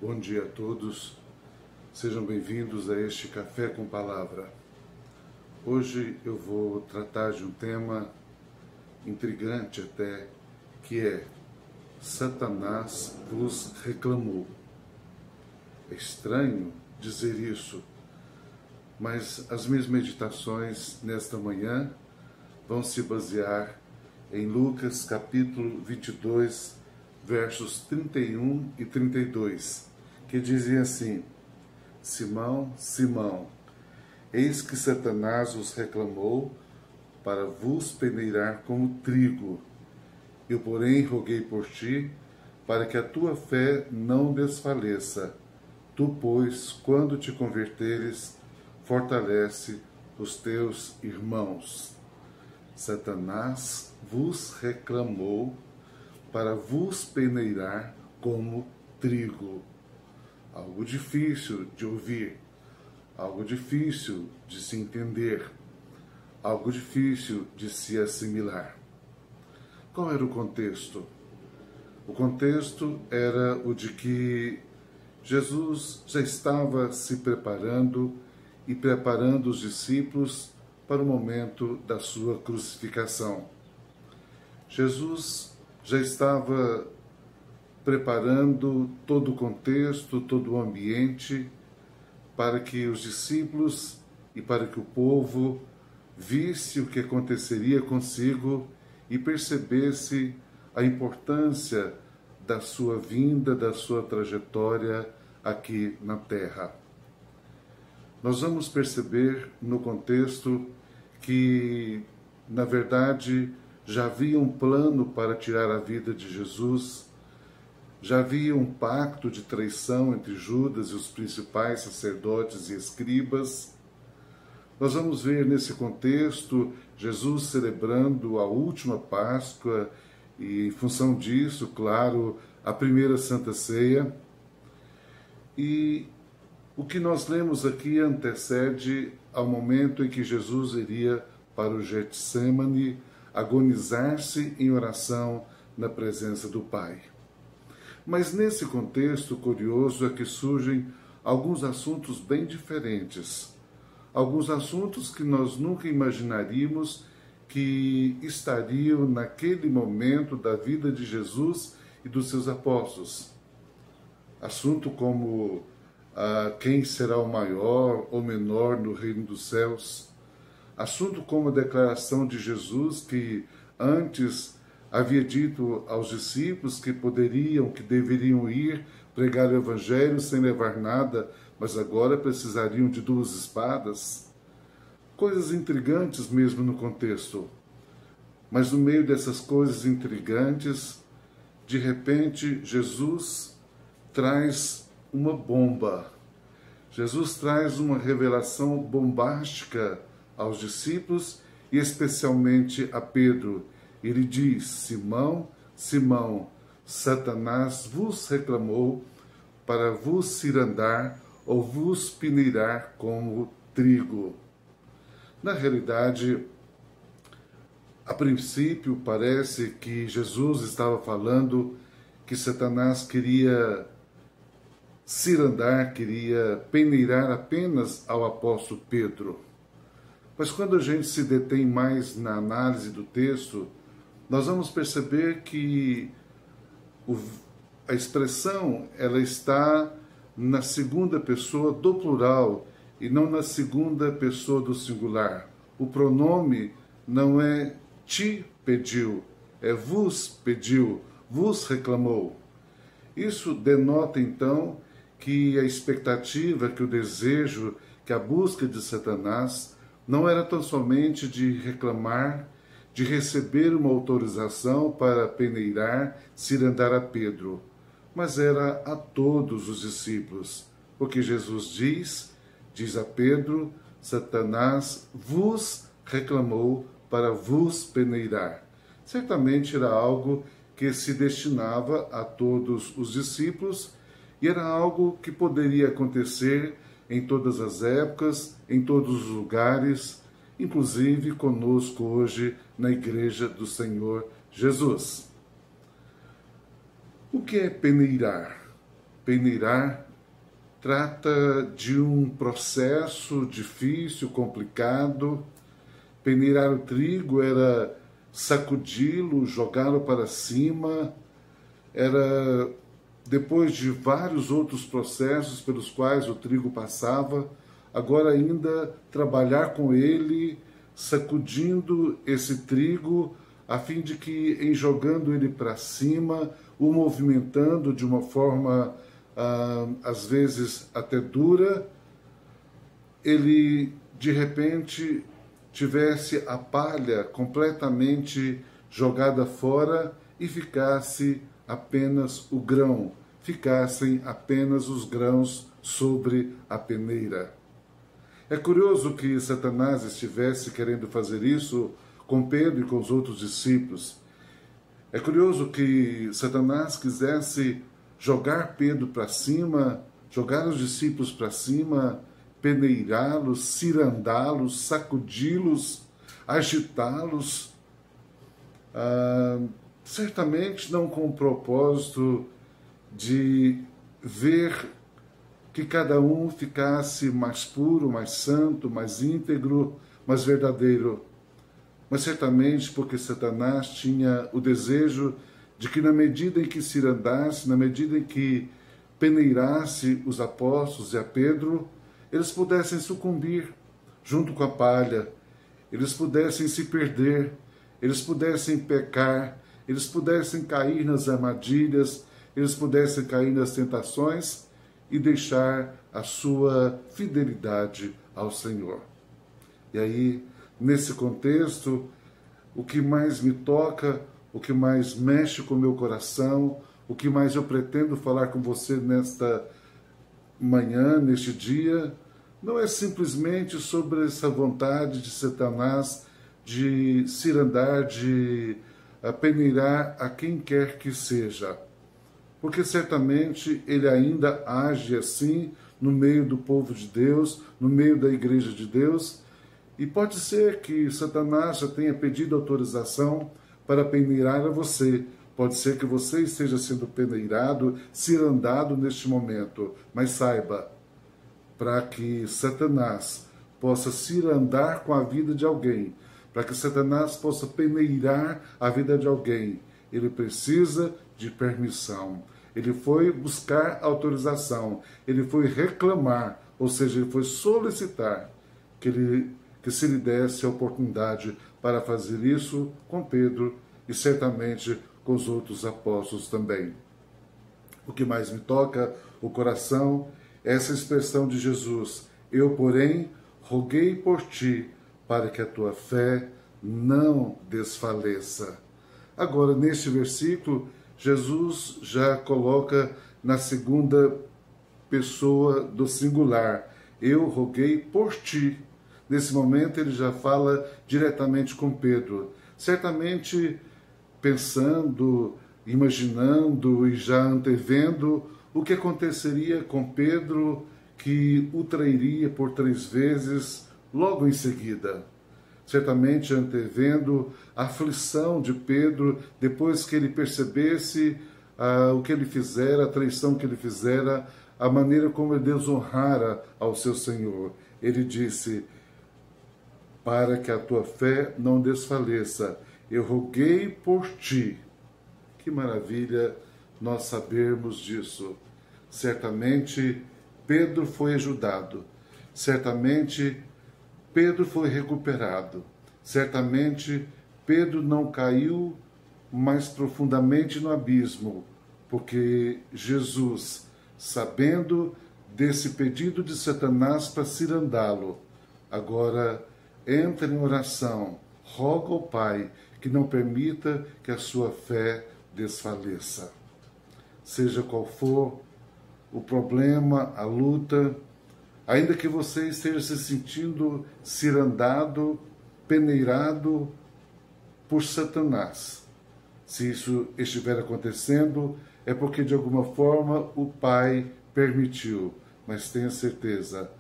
Bom dia a todos, sejam bem-vindos a este Café com Palavra. Hoje eu vou tratar de um tema intrigante até, que é Satanás vos reclamou. É estranho dizer isso, mas as minhas meditações nesta manhã vão se basear em Lucas capítulo 22, versos 31 e 32, que dizem assim: Simão, Simão, eis que Satanás vos reclamou para vos peneirar como trigo. Eu, porém, roguei por ti, para que a tua fé não desfaleça. Tu, pois, quando te converteres, fortalece os teus irmãos. Satanás vos reclamou para vos peneirar como trigo. Algo difícil de ouvir, algo difícil de se entender, algo difícil de se assimilar. Qual era o contexto? O contexto era o de que Jesus já estava se preparando e preparando os discípulos para o momento da sua crucificação. Jesus já estava preparando todo o contexto, todo o ambiente para que os discípulos e para que o povo visse o que aconteceria consigo e percebesse a importância da sua vinda, da sua trajetória aqui na Terra. Nós vamos perceber no contexto que, na verdade, já havia um plano para tirar a vida de Jesus, já havia um pacto de traição entre Judas e os principais sacerdotes e escribas. Nós vamos ver nesse contexto Jesus celebrando a última Páscoa e, em função disso, claro, a primeira Santa Ceia. E o que nós lemos aqui antecede ao momento em que Jesus iria para o Getsêmani agonizar-se em oração na presença do Pai. Mas nesse contexto curioso é que surgem alguns assuntos bem diferentes. Alguns assuntos que nós nunca imaginaríamos que estariam naquele momento da vida de Jesus e dos seus apóstolos. Assunto como quem será o maior ou menor no reino dos céus. Assunto como a declaração de Jesus que antes havia dito aos discípulos que deveriam ir pregar o evangelho sem levar nada, mas agora precisariam de 2 espadas. Coisas intrigantes mesmo no contexto. Mas no meio dessas coisas intrigantes, de repente, Jesus traz uma bomba. Jesus traz uma revelação bombástica aos discípulos e especialmente a Pedro. Ele diz: Simão, Simão, Satanás vos reclamou para vos cirandar ou vos peneirar como trigo. Na realidade, a princípio parece que Jesus estava falando que Satanás queria cirandar, queria peneirar apenas ao apóstolo Pedro. Mas quando a gente se detém mais na análise do texto, nós vamos perceber que a expressão ela está na segunda pessoa do plural e não na segunda pessoa do singular. O pronome não é te pediu, é vos pediu, vos reclamou. Isso denota então que a expectativa, que o desejo, que a busca de Satanás não era tão somente de reclamar, de receber uma autorização para peneirar, cirandar a Pedro, mas era a todos os discípulos, porque Jesus diz a Pedro: Satanás vos reclamou para vos peneirar. Certamente era algo que se destinava a todos os discípulos e era algo que poderia acontecer em todas as épocas, em todos os lugares, inclusive conosco hoje na Igreja do Senhor Jesus. O que é peneirar? Peneirar trata de um processo difícil, complicado. Peneirar o trigo era sacudi-lo, jogá-lo para cima, era, depois de vários outros processos pelos quais o trigo passava, agora ainda trabalhar com ele, sacudindo esse trigo, a fim de que, em jogando ele para cima, o movimentando de uma forma, às vezes até dura, ele, de repente, tivesse a palha completamente jogada fora e ficasse apenas o grão, ficassem apenas os grãos sobre a peneira. É curioso que Satanás estivesse querendo fazer isso com Pedro e com os outros discípulos. É curioso que Satanás quisesse jogar Pedro para cima, jogar os discípulos para cima, peneirá-los, cirandá-los, sacudi-los, agitá-los, certamente não com o propósito de ver que cada um ficasse mais puro, mais santo, mais íntegro, mais verdadeiro, mas certamente porque Satanás tinha o desejo de que, na medida em que cirandasse, na medida em que peneirasse os apóstolos e a Pedro, eles pudessem sucumbir junto com a palha, eles pudessem se perder, eles pudessem pecar, eles pudessem cair nas armadilhas, eles pudessem cair nas tentações e deixar a sua fidelidade ao Senhor. E aí, nesse contexto, o que mais me toca, o que mais mexe com o meu coração, o que mais eu pretendo falar com você nesta manhã, neste dia, não é simplesmente sobre essa vontade de Satanás de cirandar, de peneirar a quem quer que seja. Porque certamente ele ainda age assim no meio do povo de Deus, no meio da igreja de Deus, e pode ser que Satanás já tenha pedido autorização para peneirar a você. Pode ser que você esteja sendo peneirado, cirandado neste momento, mas saiba, para que Satanás possa cirandar com a vida de alguém, para que Satanás possa peneirar a vida de alguém, ele precisa de permissão. Ele foi buscar autorização, ele foi reclamar, ou seja, ele foi solicitar que se lhe desse a oportunidade para fazer isso com Pedro e certamente com os outros apóstolos também. O que mais me toca o coração é essa expressão de Jesus: eu, porém, roguei por ti, para que a tua fé não desfaleça. Agora, neste versículo, Jesus já coloca na segunda pessoa do singular. Eu roguei por ti. Nesse momento, ele já fala diretamente com Pedro. Certamente pensando, imaginando e já antevendo o que aconteceria com Pedro, que o trairia por 3 vezes logo em seguida. Certamente antevendo a aflição de Pedro depois que ele percebesse o que ele fizera, a traição que ele fizera, a maneira como ele desonrara ao seu Senhor. Ele disse: para que a tua fé não desfaleça, eu roguei por ti. Que maravilha nós sabermos disso. Certamente Pedro foi ajudado, certamente Pedro foi recuperado, certamente Pedro não caiu mais profundamente no abismo, porque Jesus, sabendo desse pedido de Satanás para cirandá-lo, agora entra em oração, roga ao Pai que não permita que a sua fé desfaleça. Seja qual for o problema, a luta, ainda que você esteja se sentindo cirandado, peneirado por Satanás, se isso estiver acontecendo, é porque de alguma forma o Pai permitiu. Mas tenha certeza,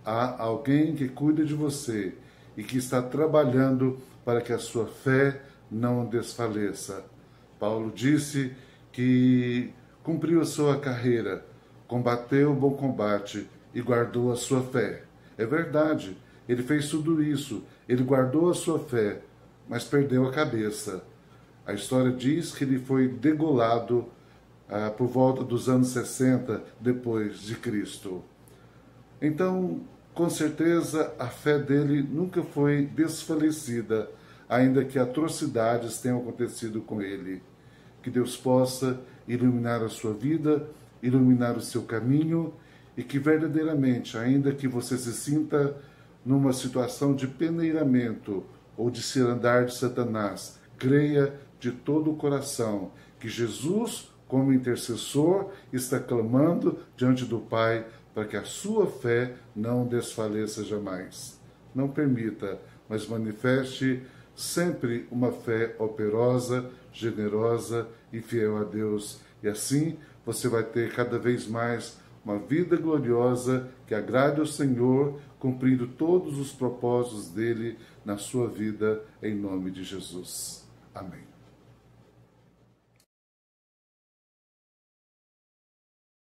há alguém que cuida de você e que está trabalhando para que a sua fé não desfaleça. Paulo disse que cumpriu a sua carreira, combateu o bom combate e guardou a sua fé. É verdade, ele fez tudo isso, ele guardou a sua fé, mas perdeu a cabeça. A história diz que ele foi degolado por volta dos anos 60 depois de Cristo. Então, com certeza, a fé dele nunca foi desfalecida, ainda que atrocidades tenham acontecido com ele. Que Deus possa iluminar a sua vida, iluminar o seu caminho, e que verdadeiramente, ainda que você se sinta numa situação de peneiramento ou de cirandar de Satanás, creia de todo o coração que Jesus, como intercessor, está clamando diante do Pai para que a sua fé não desfaleça jamais. Não permita, mas manifeste sempre uma fé operosa, generosa e fiel a Deus. E assim você vai ter cada vez mais uma vida gloriosa que agrade ao Senhor, cumprindo todos os propósitos dele na sua vida, em nome de Jesus. Amém.